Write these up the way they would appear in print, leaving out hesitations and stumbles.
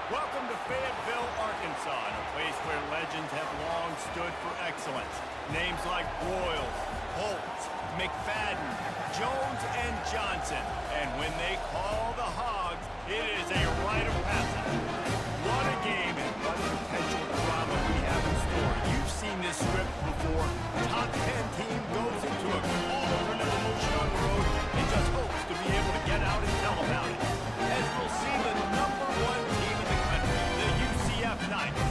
Welcome to Fayetteville, Arkansas, a place where legends have long stood for excellence. Names like Broyles, Holtz, McFadden, Jones, and Johnson. And when they call the Hogs, it is a rite of passage. What a game and what potential drama we have in store. You've seen this script before. Top 10 team goes into a cauldron of emotion on the road and just hopes to be able to get out and tell about it. As we'll see the #1 team in the country, the UCF Knights,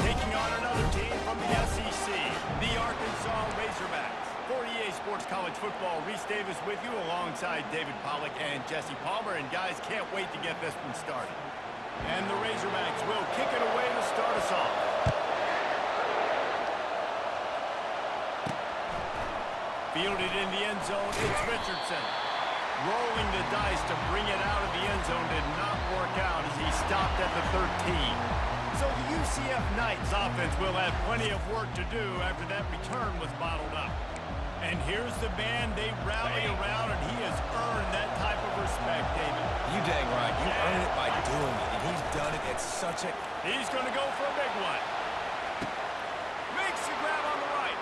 taking on another team from the SEC, the Arkansas Razorbacks. For EA Sports College Football, Reese Davis with you alongside David Pollack and Jesse Palmer. And guys, can't wait to get this one started. And the Razorbacks will kick it away to start us off. Fielded in the end zone, it's Richardson. Rolling the dice to bring it out of the end zone did not work out as he stopped at the 13. So the UCF Knights offense will have plenty of work to do after that return was bottled up. And here's the man they rally around, and he has earned that type of respect, David. You dang right. You earn it by doing it, and he's done it at such a... He's going to go for a big one. Makes the grab on the right.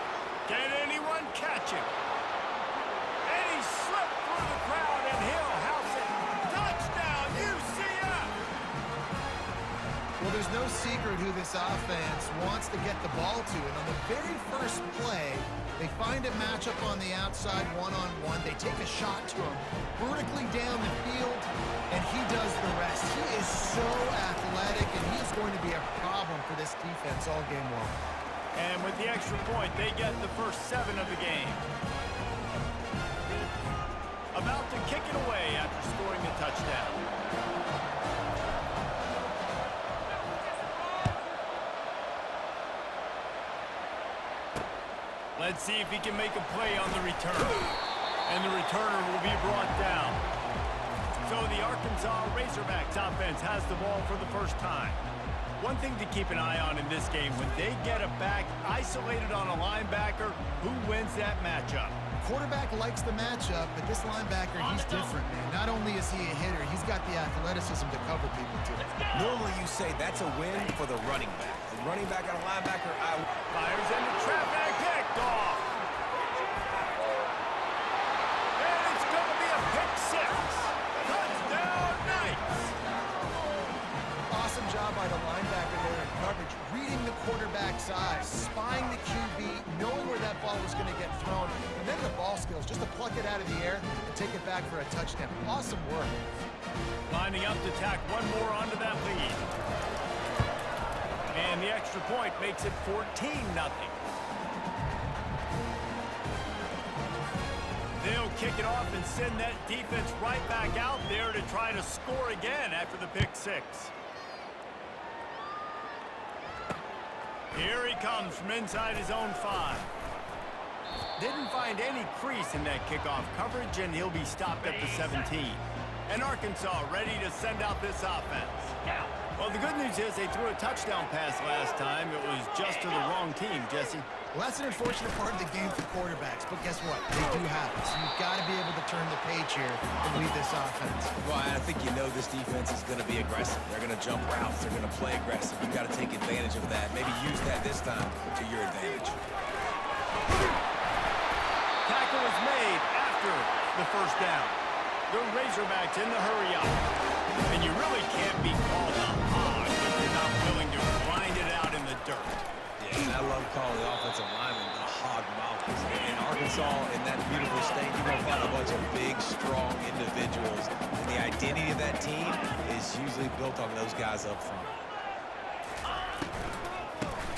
Can anyone catch him? And he slipped through the crowd, and he'll house it. Touchdown, UCF! Well, there's no secret who this offense wants to get the ball to. And on the very first play, they find a matchup on the outside one-on-one. They take a shot to him vertically down the field, and he does the rest. He is so athletic, and he is going to be a problem for this defense all game long. And with the extra point, they get the first 7 of the game. About to kick it away after scoring a touchdown. Let's see if he can make a play on the return. And the returner will be brought down. So the Arkansas Razorbacks offense has the ball for the first time. One thing to keep an eye on in this game, when they get a back isolated on a linebacker, who wins that matchup? Quarterback likes the matchup, but this linebacker, he's different, man. Not only is he a hitter, he's got the athleticism to cover people, too. Normally you say that's a win for the running back. The running back and a linebacker, Fires into traffic, picked off. And it's going to be a pick 6. Touchdown, Knights. Awesome job by the linebacker there in coverage, reading the quarterback's eyes, spying the QB, knowing where that ball was going to get thrown, and then the ball skills, just to pluck it out of the air and take it back for a touchdown. Awesome work. Lining up to tack one more onto that lead. And the extra point makes it 14-0. They'll kick it off and send that defense right back out there to try to score again after the pick 6. Here he comes from inside his own 5. Didn't find any crease in that kickoff coverage, and he'll be stopped at the 17. And Arkansas ready to send out this offense. Well, the good news is they threw a touchdown pass last time. It was just to the wrong team, Jesse. Well, that's an unfortunate part of the game for quarterbacks, but guess what? They do happen. So you've got to be able to turn the page here and lead this offense. Well, I think you know this defense is going to be aggressive. They're going to jump routes. They're going to play aggressive. You've got to take advantage of that. Maybe use that this time to your advantage. Tackle is made after the first down. The Razorbacks in the hurry up. And you really can't be called a hog if you're not willing to grind it out in the dirt. Yeah, and I love calling the offensive linemen the hog mollies. In Arkansas, in that beautiful state, you're going to find a bunch of big, strong individuals. And the identity of that team is usually built on those guys up front.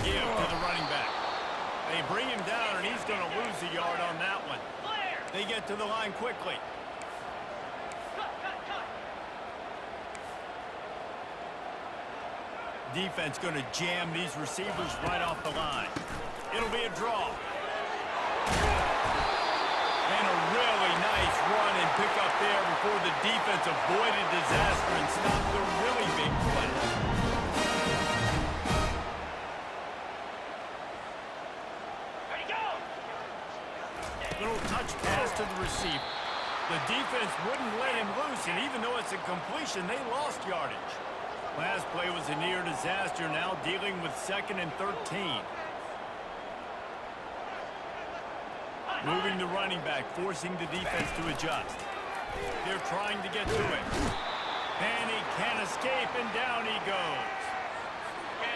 Give to the running back. They bring him down, and he's going to lose a yard on that one. They get to the line quickly. Defense going to jam these receivers right off the line. It'll be a draw. And a really nice run and pick up there before the defense avoided disaster and stopped the really big play. Little touch pass to the receiver. The defense wouldn't let him loose, and even though it's a completion, they lost yardage. Last play was a near disaster, now dealing with 2nd and 13. Moving the running back, forcing the defense to adjust. They're trying to get to it. And he can't escape, and down he goes.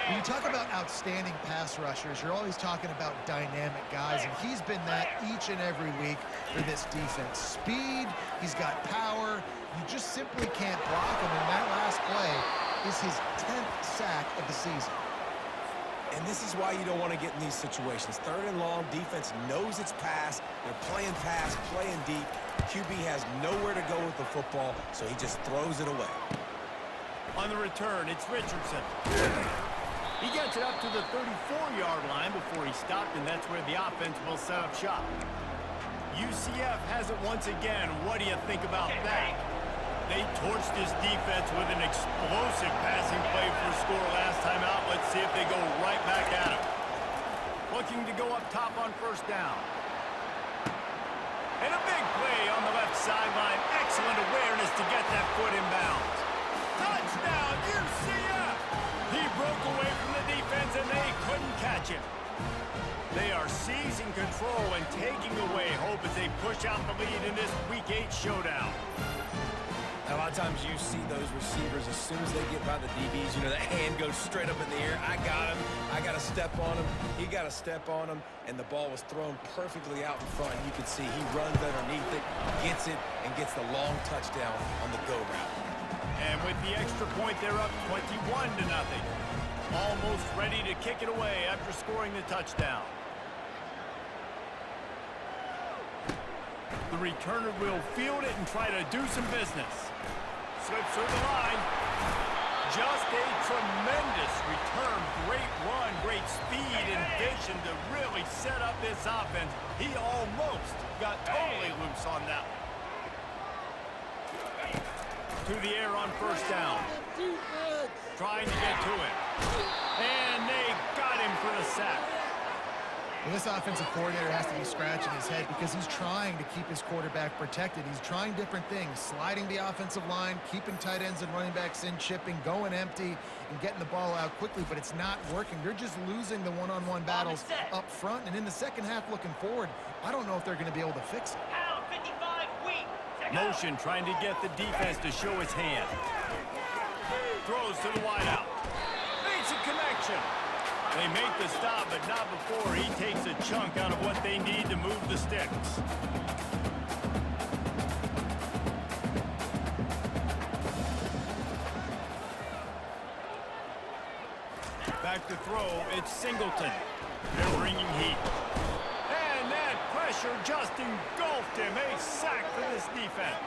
When you talk about outstanding pass rushers, you're always talking about dynamic guys, and he's been that each and every week for this defense. Speed, he's got power. You just simply can't block him, and that last play is his 10th sack of the season. And this is why you don't want to get in these situations. 3rd and long, defense knows it's pass. They're playing pass, playing deep. QB has nowhere to go with the football, so he just throws it away. On the return, it's Richardson. He gets it up to the 34-yard line before he stopped, and that's where the offense will set up shop. UCF has it once again. What do you think about that? They torched this defense with an explosive passing play for a score last time out. Let's see if they go right back at him. Looking to go up top on 1st down. And a big play on the left sideline. Excellent awareness to get that foot in bounds. Touchdown, UCF! He broke away from the defense, and they couldn't catch him. They are seizing control and taking away hope as they push out the lead in this Week 8 showdown. A lot of times you see those receivers, as soon as they get by the DBs, you know, that hand goes straight up in the air. I got him. I got to step on him. He got to step on him, and the ball was thrown perfectly out in front. You can see he runs underneath it, gets it, and gets the long touchdown on the go route. And with the extra point, they're up 21-0. Almost ready to kick it away after scoring the touchdown. The returner will field it and try to do some business. Slips through the line. Just a tremendous return. Great run, great speed and vision to really set up this offense. He almost got totally loose on that one. To the air on 1st down. Trying to get to it. And they got him for the sack. Well, this offensive coordinator has to be scratching his head because he's trying to keep his quarterback protected. He's trying different things, sliding the offensive line, keeping tight ends and running backs in, chipping, going empty, and getting the ball out quickly, but it's not working. They're just losing the one-on-one battles up front, and in the second half looking forward, I don't know if they're going to be able to fix it. Motion trying to get the defense to show his hand. Throws to the wideout. Makes a connection. They make the stop, but not before he takes a chunk out of what they need to move the sticks. Back to throw, it's Singleton. They're bringing heat. And that pressure just engulfed him. A sack for this defense.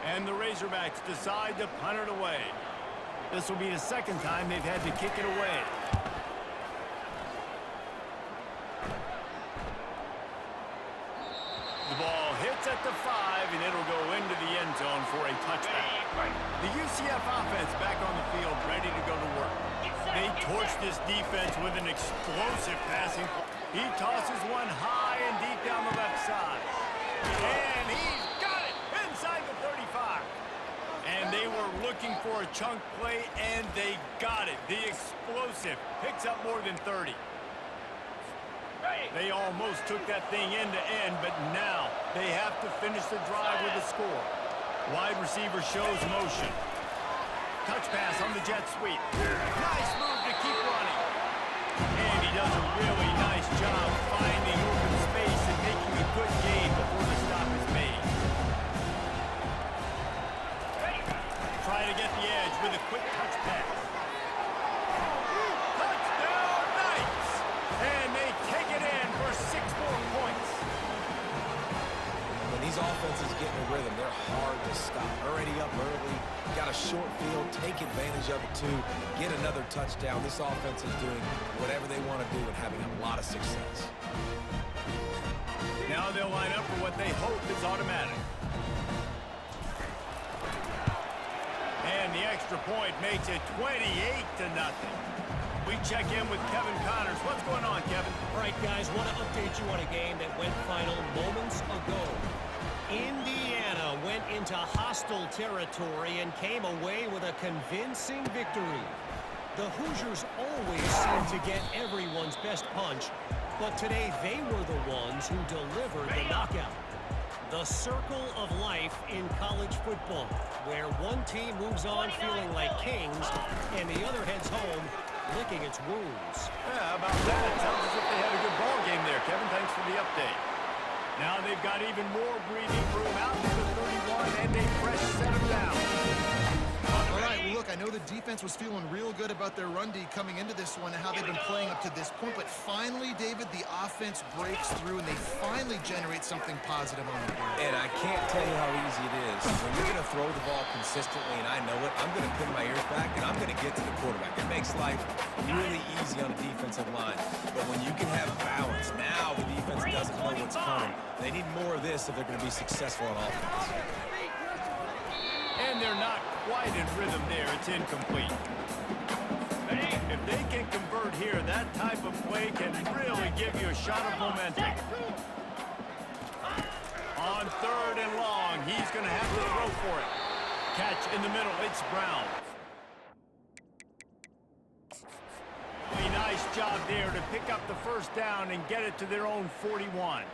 And the Razorbacks decide to punt it away. This will be the 2nd time they've had to kick it away. The ball hits at the 5, and it'll go into the end zone for a touchback. The UCF offense back on the field, ready to go to work. They torch this defense with an explosive passing. He tosses one high and deep down the left side. And he's got it inside the 35. And they were looking for a chunk play, and they got it. The explosive picks up more than 30. They almost took that thing end to end, but now they have to finish the drive with a score. Wide receiver shows motion. Touch pass on the jet sweep. Nice move to keep running. And he does a really nice job finding open space and making a good gain before the stop is made. Try to get the edge with a quick touch pass. Touchdown, Knights! And they take it in for 6 more points. When these offenses get in a rhythm, they're hard to stop. Already up early, got a short field, take advantage of it too, get another touchdown. This offense is doing whatever they want to do and having a lot of success. Now they'll line up for what they hope is automatic. And the extra point makes it 28-0. We check in with Kevin Connors. What's going on, Kevin? All right, guys, want to update you on a game that went final moments ago. Indiana Georgia went into hostile territory and came away with a convincing victory. The Hoosiers always seem to get everyone's best punch, but today they were the ones who delivered the knockout. The circle of life in college football, where one team moves on feeling like kings and the other heads home licking its wounds. Yeah, how about that? It sounds as if they had a good ball game there, Kevin. Thanks for the update. Now they've got even more breathing room out to the 31 and a fresh set of downs. All right, well, look, I know the defense was feeling real good about their run D coming into this one and how they've been playing up to this point, but finally, David, the offense breaks through and they finally generate something positive on the board. And I can't tell you how easy it is. When you're going to throw the ball consistently, and I know it, I'm going to pin my ears back, and I'm going to get to the quarterback. It makes life really easy on the defensive line. But when you can have balance, now the defense doesn't know what's coming. They need more of this if they're going to be successful on offense. And they're not quite in rhythm there. It's incomplete. If they can convert here, that type of play can really give you a shot of momentum. On 3rd and long, he's going to have to throw for it. Catch in the middle. It's Brown. A nice job there to pick up the first down and get it to their own 41.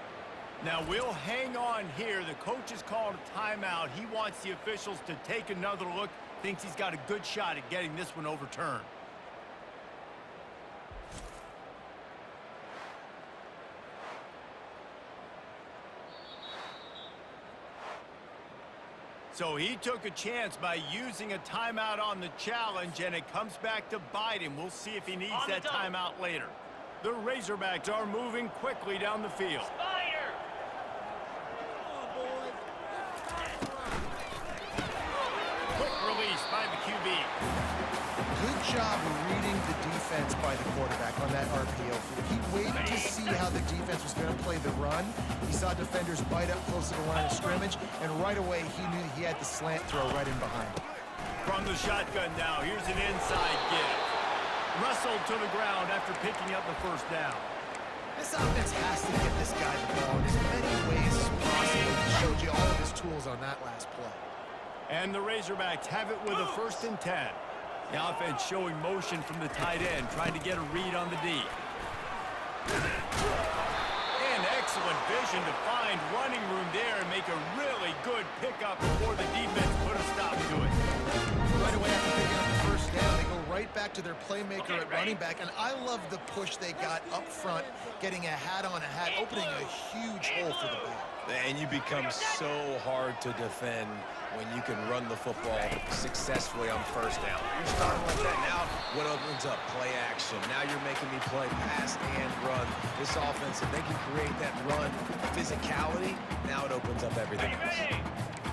Now we'll hang on here. The coach has called a timeout. He wants the officials to take another look. Thinks he's got a good shot at getting this one overturned. So he took a chance by using a timeout on the challenge, and it comes back to bite him. We'll see if he needs that timeout later. The Razorbacks are moving quickly down the field. Quick release by the QB. Good job reading the defense by the quarterback on that RPO. He waited to see how the defense was going to play the run. He saw defenders bite up close to the line of scrimmage, and right away he knew he had the slant throw right in behind him. From the shotgun now, here's an inside give. Wrestled to the ground after picking up the first down. This offense has to get this guy the ball in as many ways as possible. He showed you all of his tools on that last play. And the Razorbacks have it with a 1st and 10. The offense showing motion from the tight end, trying to get a read on the D. And excellent vision to find running room there and make a really good pickup before the defense put a stop to it. Right away after picking up the first down, they go right back to their playmaker at running back, and I love the push they got up front, getting a hat on a hat, opening a huge hole for the back. And you become so hard to defend when you can run the football successfully on first down. You're starting like that. Now what opens up? Play action. Now you're making me play pass and run. This offense, if they can create that run physicality, now it opens up everything else.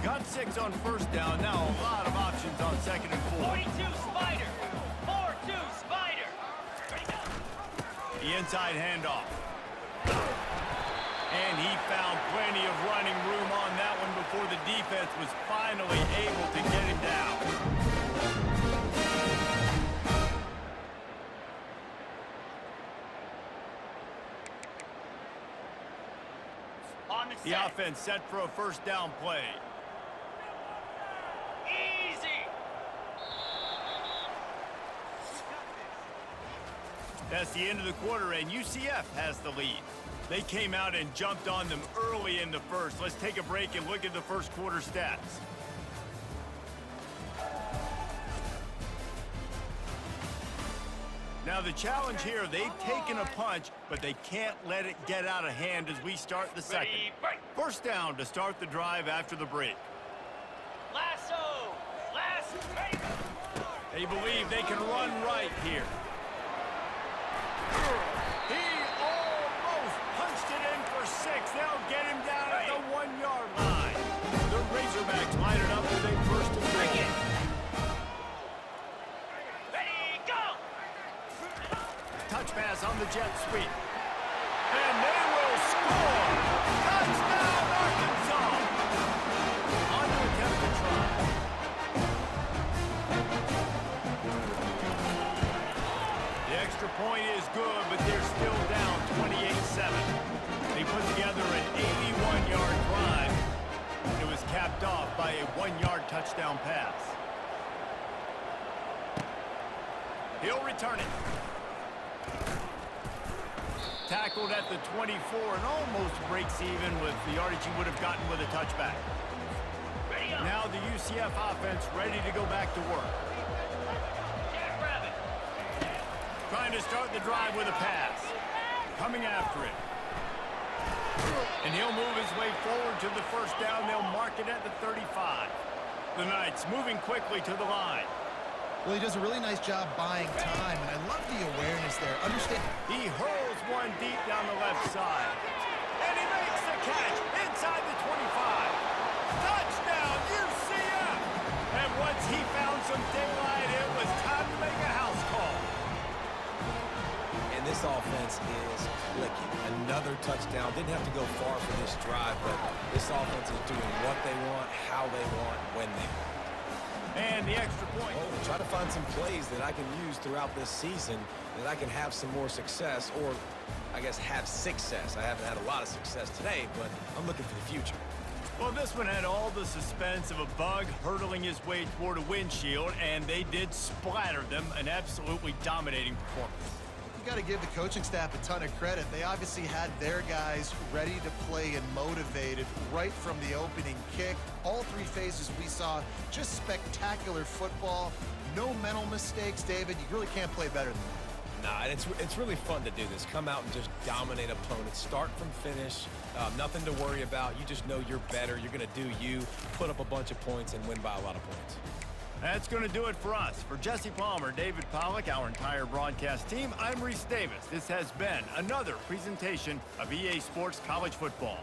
Got 6 on first down. Now a lot of options on 2nd and 4. 42 Spider. 4-2 Spider. The inside handoff. And he found plenty of running room on that one before the defense was finally able to get him down. The offense set for a first down play. Easy. That's the end of the quarter, and UCF has the lead. They came out and jumped on them early in the first. Let's take a break and look at the first quarter stats. Now the challenge here, they've taken a punch, but they can't let it get out of hand as we start the second. First down to start the drive after the break. Lasso. They believe they can run right here. He almost punched it in for 6. They'll get him down at the 1-yard line. The Razorbacks line it up with a 1st and 3. Ready, go! Touch pass on the jet sweep. And they will score! Touchdown, Arkansas! On to attempt to try. The extra point is good, but they're still down 28-7. They put together an 81-yard drive. It was capped off by a 1-yard touchdown pass. He'll return it. Tackled at the 24 and almost breaks even with the yardage he would have gotten with a touchback. Now the UCF offense ready to go back to work. Jackrabbit. Trying to start the drive with a pass. Coming after it. And he'll move his way forward to the first down. They'll mark it at the 35. The Knights moving quickly to the line. Well, he does a really nice job buying time, and I love the awareness there. Understand? He hurls one deep down the left side. And he makes the catch inside the 25. Touchdown, UCF! And once he found some daylight, it was time to make a house call. And this offense is clicking. Another touchdown. Didn't have to go far for this drive, but this offense is doing what they want, how they want, when they want. And the extra point. Oh, try to find some plays that I can use throughout this season that I can have some more success, or I guess have success. I haven't had a lot of success today, but I'm looking for the future. Well, this one had all the suspense of a bug hurtling his way toward a windshield, and they did splatter them. An absolutely dominating performance. You got to give the coaching staff a ton of credit. They obviously had their guys ready to play and motivated right from the opening kick. All three phases we saw just spectacular football. No mental mistakes, David. You really can't play better than that. Nah, it's really fun to do this. Come out and just dominate opponents. Start from finish. Nothing to worry about. You just know you're better. You're going to do you, put up a bunch of points, and win by a lot of points. That's going to do it for us. For Jesse Palmer, David Pollack, our entire broadcast team, I'm Reese Davis. This has been another presentation of EA Sports College Football.